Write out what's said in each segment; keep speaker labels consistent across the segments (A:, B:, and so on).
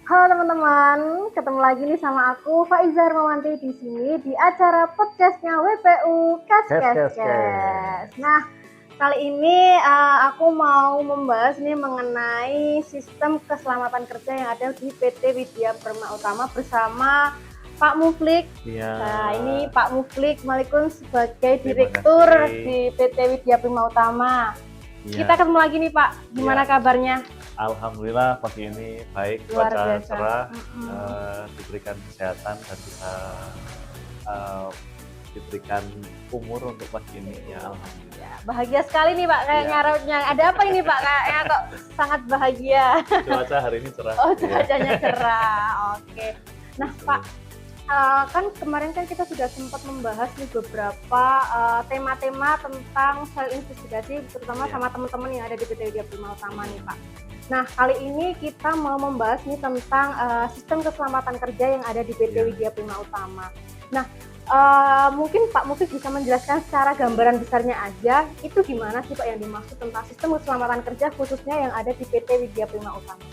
A: Halo teman-teman, ketemu lagi nih sama aku Faiza Hermawanti di sini di acara podcastnya WPU Kes
B: Kes
A: Kes
B: kes
A: Kes.
B: kes.
A: Nah, kali ini aku mau membahas nih mengenai sistem keselamatan kerja yang ada di PT Widya Perma Utama bersama Pak Muflik.
B: Iya.
A: Nah, ini Pak Muflik Malikun sebagai
B: Terima
A: Direktur
B: kasih.
A: di PT Widya Perma Utama. Kita
B: Iya.
A: ketemu lagi nih Pak, gimana
B: Iya.
A: kabarnya?
B: Alhamdulillah pagi ini baik,
A: Luar
B: cuaca
A: biasa.
B: cerah, diberikan kesehatan dan bisa eh, diberikan umur untuk pagi ini. Ya, alhamdulillah.
A: Ya, bahagia sekali nih Pak kayaknya
B: Iya.
A: rautnya. Ada apa ini Pak? Kayaknya kok sangat bahagia.
B: Cuaca hari ini cerah.
A: Oh,
B: Iya.
A: cuacanya cerah. Oke. Nah Pak, kan kemarin kan kita sudah sempat membahas nih beberapa tema-tema tentang sel investigasi, terutama
B: Iya.
A: sama teman-teman yang ada di PT Widya Perma Utama nih Pak. Nah, kali ini kita mau membahas nih tentang sistem keselamatan kerja yang ada di PT
B: Iya.
A: Widya Perma Utama. Nah, mungkin Pak Mufik bisa menjelaskan secara gambaran besarnya aja, itu gimana sih Pak yang dimaksud tentang sistem keselamatan kerja khususnya yang ada di PT Widya Perma Utama?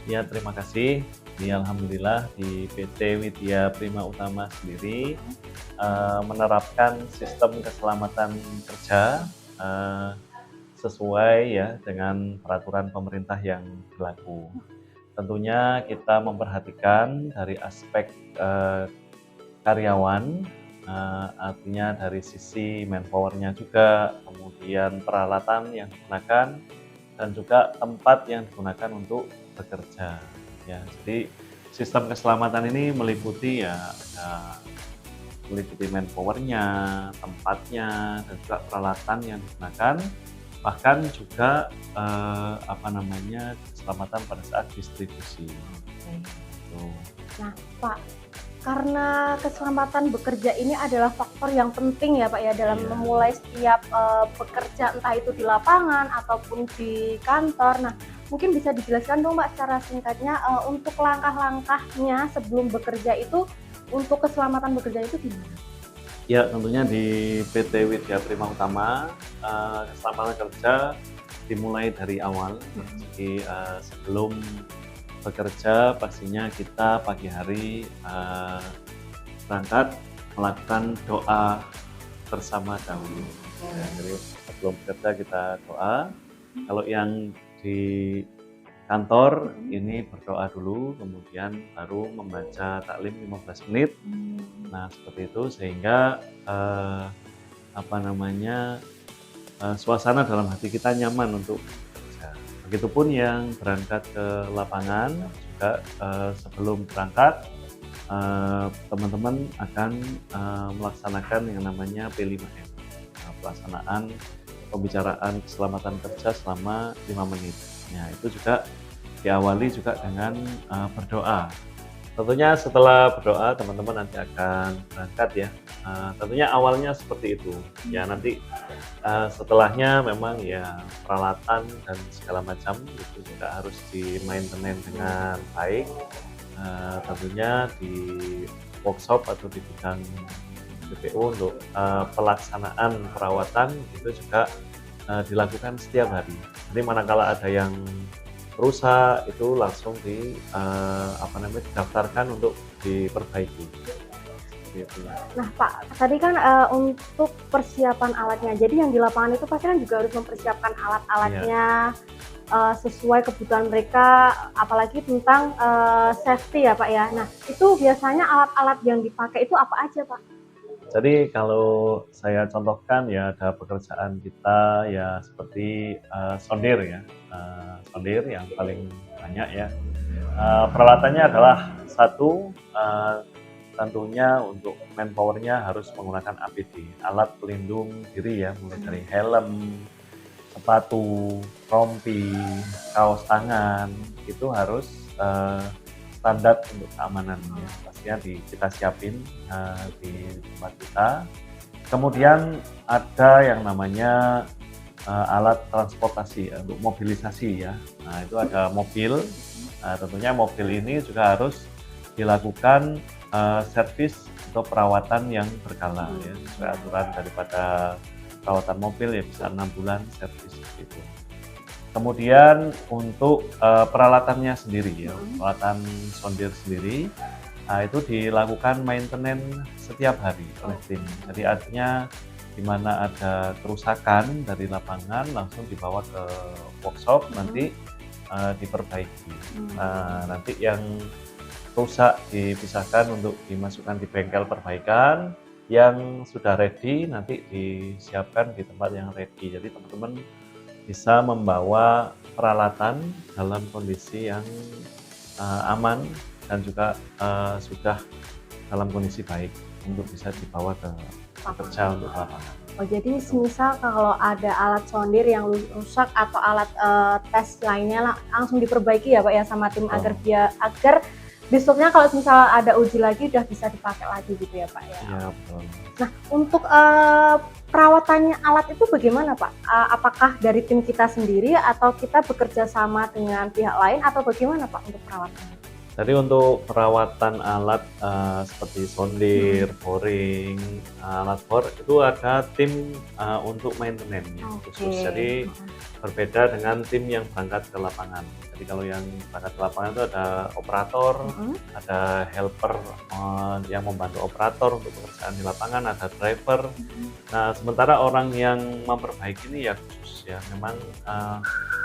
B: Ya, terima kasih. Alhamdulillah di PT Widya Prima Utama sendiri menerapkan sistem keselamatan kerja sesuai ya dengan peraturan pemerintah yang berlaku. Tentunya kita memperhatikan dari aspek karyawan, artinya dari sisi manpower-nya juga, kemudian peralatan yang digunakan, dan juga tempat yang digunakan untuk bekerja. Ya, jadi sistem keselamatan ini meliputi ya meliputi manpower-nya, tempatnya, dan juga peralatan yang digunakan, bahkan juga keselamatan pada saat distribusi.
A: Nah, Pak, karena keselamatan bekerja ini adalah faktor yang penting ya Pak ya dalam memulai setiap bekerja, entah itu di lapangan ataupun di kantor. Nah, mungkin bisa dijelaskan dong Pak secara singkatnya untuk langkah-langkahnya sebelum bekerja itu, untuk keselamatan bekerja itu gimana?
B: Ya, tentunya di PT Widya Prima Utama keselamatan kerja dimulai dari awal. Jadi sebelum bekerja pastinya kita pagi hari berangkat melakukan doa bersama dahulu. Ya, jadi sebelum bekerja kita doa. Kalau yang di kantor ini berdoa dulu, kemudian baru membaca taklim 15 menit. Nah, seperti itu sehingga suasana dalam hati kita nyaman untuk bekerja. Begitupun yang berangkat ke lapangan juga sebelum berangkat teman-teman akan melaksanakan yang namanya P5M, pelaksanaan pembicaraan keselamatan kerja selama 5 menit. Nah, itu juga diawali juga dengan berdoa. Tentunya setelah berdoa teman-teman nanti akan berangkat ya. Tentunya awalnya seperti itu. Ya nanti setelahnya memang ya peralatan dan segala macam itu juga harus di-maintenance dengan baik. Tentunya di workshop atau di bidang BPU untuk pelaksanaan perawatan itu juga dilakukan setiap hari. Jadi manakala ada yang rusak itu langsung didaftarkan untuk diperbaiki. Gitu.
A: Nah Pak, tadi kan untuk persiapan alatnya, jadi yang di lapangan itu pasti kan juga harus mempersiapkan alat-alatnya sesuai kebutuhan mereka, apalagi tentang safety ya Pak ya. Nah itu biasanya alat-alat yang dipakai itu apa aja Pak?
B: Jadi kalau saya contohkan ya ada pekerjaan kita ya seperti sondir ya, sondir yang paling banyak ya. Peralatannya adalah satu, tentunya untuk manpower-nya harus menggunakan APD, alat pelindung diri ya, mulai dari helm, sepatu, rompi, kaos tangan, itu harus standar untuk keamanannya. Pastinya kita siapin di tempat kita. Kemudian ada yang namanya alat transportasi untuk mobilisasi ya. Nah, itu ada mobil. Nah, tentunya mobil ini juga harus dilakukan servis atau perawatan yang berkala ya, sesuai aturan daripada perawatan mobil ya bisa 6 bulan servis gitu. Kemudian untuk peralatannya sendiri ya, peralatan sondir sendiri, itu dilakukan maintenance setiap hari oleh tim. Jadi artinya di mana ada kerusakan dari lapangan langsung dibawa ke workshop, nanti diperbaiki. Nanti yang rusak dipisahkan untuk dimasukkan di bengkel perbaikan, yang sudah ready nanti disiapkan di tempat yang ready. Jadi teman-teman bisa membawa peralatan dalam kondisi yang aman dan juga sudah dalam kondisi baik untuk bisa dibawa ke kerja untuk lapangan.
A: Oh, jadi semisal kalau ada alat sondir yang rusak atau alat tes lainnya langsung diperbaiki ya Pak ya sama tim agar besoknya kalau misal ada uji lagi udah bisa dipakai lagi gitu ya Pak ya.
B: Iya, betul.
A: Nah, untuk perawatannya alat itu bagaimana Pak? Apakah dari tim kita sendiri atau kita bekerja sama dengan pihak lain atau bagaimana Pak untuk perawatannya?
B: Jadi untuk perawatan alat seperti sondir, boring, alat bor itu ada tim untuk maintenance khusus. Jadi berbeda dengan tim yang berangkat ke lapangan. Jadi kalau yang berangkat ke lapangan itu ada operator, ada helper yang membantu operator untuk pekerjaan di lapangan, ada driver. Nah, sementara orang yang memperbaiki ini ya khusus ya, memang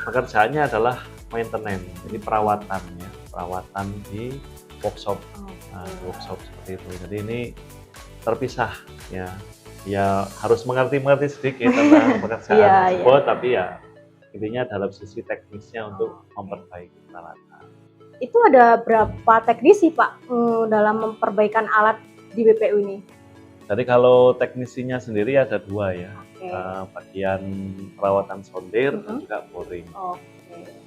B: pekerjaannya adalah maintenance, jadi perawatan di workshop, workshop seperti itu. Jadi ini terpisah ya, ya harus mengerti sedikit tentang pekerjaan tersebut, tapi ya intinya dalam sisi teknisnya untuk memperbaiki peralatan.
A: Itu ada berapa teknisi Pak dalam memperbaikan alat di BPU ini?
B: Jadi kalau teknisinya sendiri ada 2 ya, bagian perawatan sondir dan juga boring.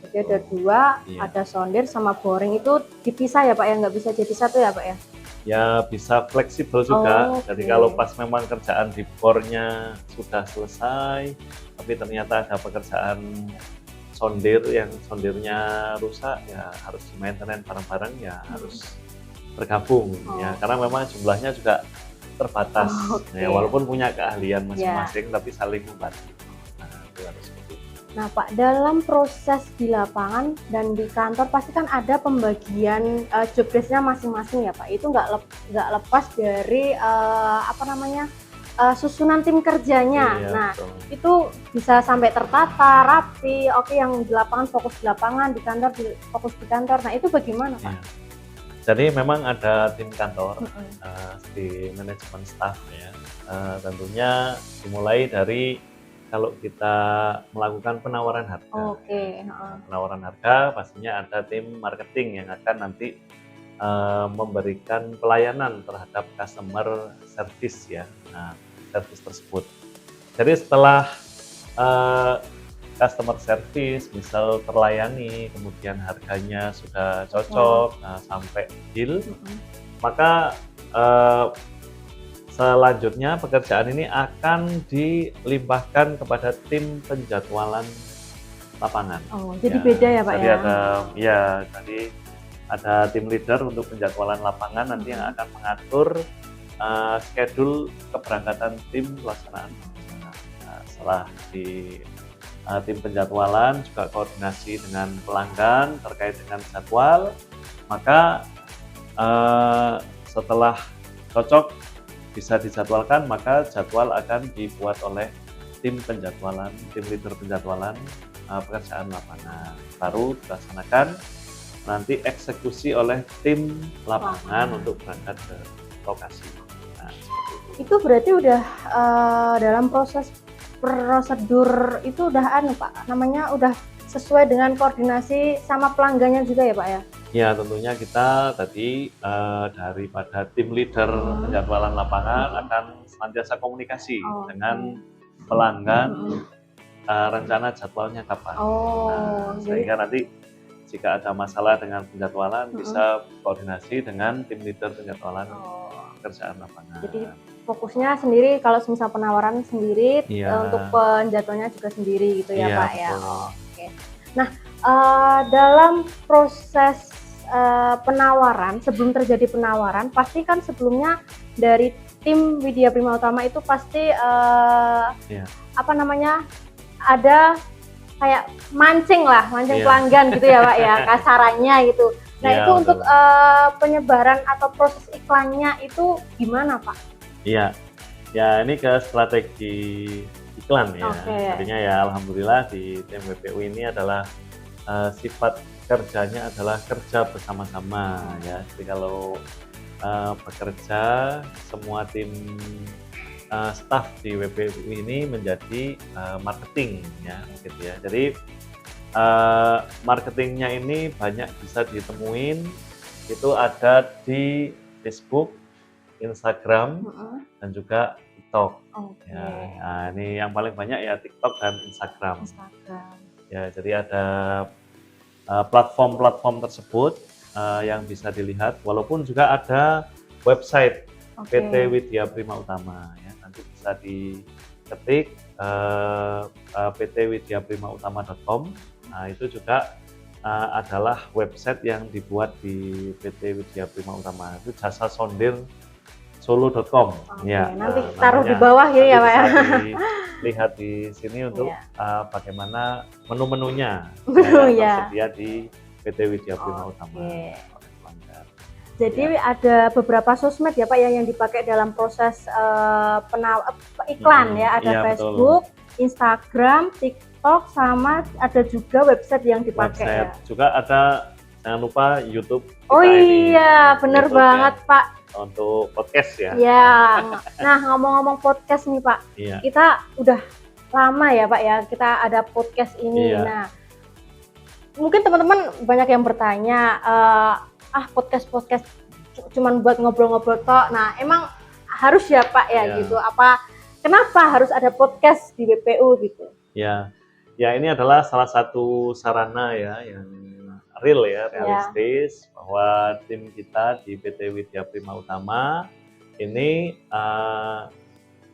A: Jadi ada 2, ada sondir sama boring itu dipisah ya Pak ya, nggak bisa jadi satu ya Pak ya?
B: Ya bisa fleksibel juga, jadi kalau pas memang kerjaan di bornya sudah selesai, tapi ternyata ada pekerjaan sondir yang sondirnya rusak, ya harus di maintenance bareng-bareng, ya harus bergabung ya, karena memang jumlahnya juga terbatas, ya, walaupun punya keahlian masing-masing, tapi saling membantu. Nah, itu harus seperti itu.
A: Nah Pak, dalam proses di lapangan dan di kantor pasti kan ada pembagian job desk-nya masing-masing ya Pak. Itu nggak lepas dari susunan tim kerjanya. Nah, itu bisa sampai tertata, rapi. Oke, yang di lapangan fokus di lapangan, di kantor fokus di kantor. Nah, itu bagaimana Pak?
B: Jadi memang ada tim kantor di manajemen staff ya. Tentunya dimulai dari kalau kita melakukan penawaran harga. Penawaran harga pastinya ada tim marketing yang akan nanti memberikan pelayanan terhadap customer service ya. Nah, service tersebut. Jadi setelah customer service misal terlayani, kemudian harganya sudah cocok, sampai deal, maka selanjutnya pekerjaan ini akan dilimpahkan kepada tim penjadwalan lapangan.
A: Jadi beda ya Pak
B: jadi
A: ya?
B: Jadi ada tim leader untuk penjadwalan lapangan nanti yang akan mengatur schedule keberangkatan tim pelaksanaan. Setelah di tim penjadwalan juga koordinasi dengan pelanggan terkait dengan jadwal, maka setelah cocok bisa dijadwalkan, maka jadwal akan dibuat oleh tim penjadwalan, tim leader penjadwalan pekerjaan lapangan, baru dilaksanakan nanti eksekusi oleh tim lapangan untuk berangkat ke lokasi. Nah, seperti
A: itu berarti udah dalam prosedur itu udah Pak, namanya udah sesuai dengan koordinasi sama pelanggannya juga ya Pak ya?
B: Ya, tentunya kita tadi daripada tim leader penjadwalan lapangan akan senantiasa komunikasi dengan pelanggan rencana jadwalnya kapan. Sehingga nanti jika ada masalah dengan penjadwalan bisa koordinasi dengan tim leader penjadwalan pekerjaan lapangan.
A: Jadi fokusnya sendiri kalau misal penawaran sendiri, untuk penjadwalnya juga sendiri gitu ya Pak ya. Nah, dalam proses penawaran, sebelum terjadi penawaran, pasti kan sebelumnya dari tim Widya Prima Utama itu pasti ada kayak mancing
B: Iya.
A: pelanggan gitu ya Pak ya, kasarannya gitu. Nah
B: Iya,
A: itu untuk
B: betul.
A: penyebaran atau proses iklannya itu gimana Pak?
B: Iya. Ya, ini ke strategi iklan ya.
A: Oke.
B: Artinya ya alhamdulillah di tim WPU ini adalah sifat kerjanya adalah kerja bersama-sama ya. Jadi kalau bekerja semua tim staf di WPU ini menjadi marketing ya, gitu ya. Jadi marketingnya ini banyak bisa ditemuin itu ada di Facebook, Instagram,
A: Heeh.
B: dan juga TikTok.
A: Oke.
B: Ya, nah ini yang paling banyak ya TikTok dan Instagram.
A: Instagram.
B: Ya, jadi ada platform-platform tersebut yang bisa dilihat, walaupun juga ada website
A: Oke.
B: PT Widya Prima Utama ya. Nanti bisa diketik ptwidyaprimautama.com. Nah, itu juga adalah website yang dibuat di PT Widya Prima Utama. Itu jasa sondir solo.com.
A: Oke,
B: Ya,
A: nanti taruh di
B: namanya.
A: bawah gitu
B: Nanti
A: ya Pak ya.
B: bisa dilihat di sini untuk
A: Iya.
B: bagaimana menu-menunya
A: Menu
B: yang
A: ya.
B: tersedia di PT Widya Prima Utama.
A: Oke.
B: Oleh pelanggan.
A: Jadi ada beberapa sosmed ya Pak ya yang dipakai dalam proses iklan ya. Ada
B: Iya,
A: Facebook,
B: betul.
A: Instagram, TikTok, sama ada juga website yang dipakai ya.
B: Website juga ada, jangan lupa YouTube
A: Oh
B: kita ini.
A: iya, bener
B: YouTube
A: banget
B: ya,
A: Pak.
B: untuk podcast ya.
A: Ya, nah ngomong-ngomong podcast nih Pak,
B: Iya.
A: kita udah lama ya Pak ya, kita ada podcast ini.
B: Iya.
A: Nah, mungkin teman-teman banyak yang bertanya, podcast cuman buat ngobrol-ngobrol tok. Nah, emang harus ya Pak ya
B: Iya.
A: gitu? Kenapa harus ada podcast di WPU gitu?
B: Ya, ya ini adalah salah satu sarana ya yang real ya, realistis bahwa tim kita di PT Widya Prima Utama ini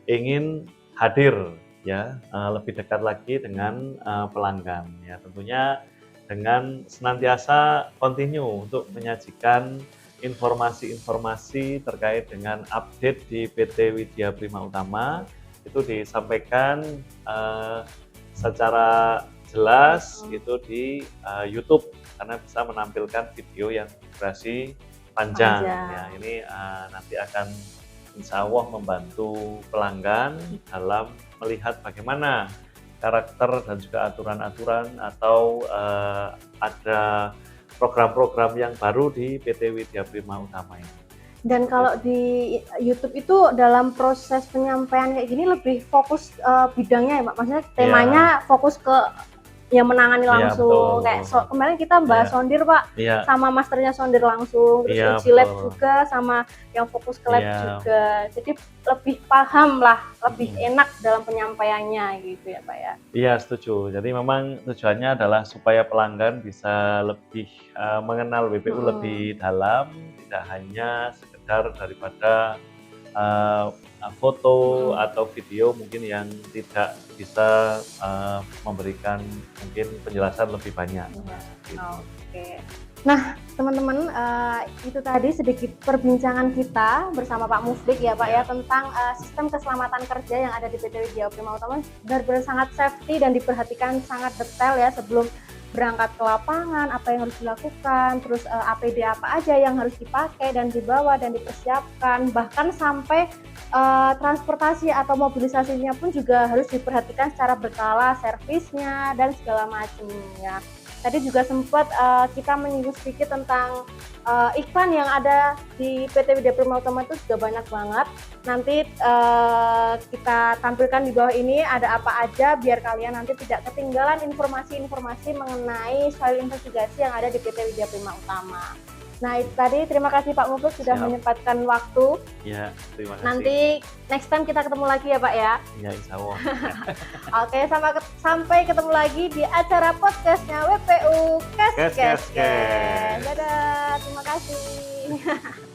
B: ingin hadir ya, lebih dekat lagi dengan pelanggan ya. Tentunya dengan senantiasa continue untuk menyajikan informasi-informasi terkait dengan update di PT Widya Prima Utama itu disampaikan secara jelas itu di YouTube karena bisa menampilkan video yang durasi panjang. Ya, ini nanti akan insya Allah membantu pelanggan dalam melihat bagaimana karakter dan juga aturan-aturan atau ada program-program yang baru di PT Widya Prima Utama ini.
A: Dan kalau di YouTube itu dalam proses penyampaian kayak gini lebih fokus bidangnya ya Pak, maksudnya temanya fokus ke yang menangani langsung. Kayak kemarin kita bahas sondir Pak, sama masternya sondir langsung, terus uji lab juga sama yang fokus ke lab juga. Jadi lebih paham lah, lebih enak dalam penyampaiannya gitu ya Pak ya.
B: Iya, setuju. Jadi memang tujuannya adalah supaya pelanggan bisa lebih mengenal WPU lebih dalam, tidak hanya sekedar daripada foto atau video mungkin yang tidak bisa memberikan mungkin penjelasan lebih banyak.
A: Gitu. Oke. Nah, teman-teman, itu tadi sedikit perbincangan kita bersama Pak Muflik ya Pak ya tentang sistem keselamatan kerja yang ada di PT Widya Prima Utama. Benar-benar sangat safety dan diperhatikan sangat detail ya sebelum berangkat ke lapangan, apa yang harus dilakukan, terus APD apa aja yang harus dipakai dan dibawa dan dipersiapkan, bahkan sampai transportasi atau mobilisasinya pun juga harus diperhatikan secara berkala, servisnya dan segala macamnya. Tadi juga sempat kita menyinggung sedikit tentang iklan yang ada di PT Widya Prima Utama itu juga banyak banget. Nanti kita tampilkan di bawah ini ada apa aja biar kalian nanti tidak ketinggalan informasi-informasi mengenai soil investigasi yang ada di PT Widya Prima Utama. Nah itu tadi, terima kasih Pak Muflik sudah menyempatkan waktu.
B: Ya, terima kasih.
A: Nanti next time kita ketemu lagi ya Pak ya.
B: Ya, insya Allah.
A: Oke, sampai ketemu lagi di acara podcastnya WPU Kes. Dadah, terima kasih.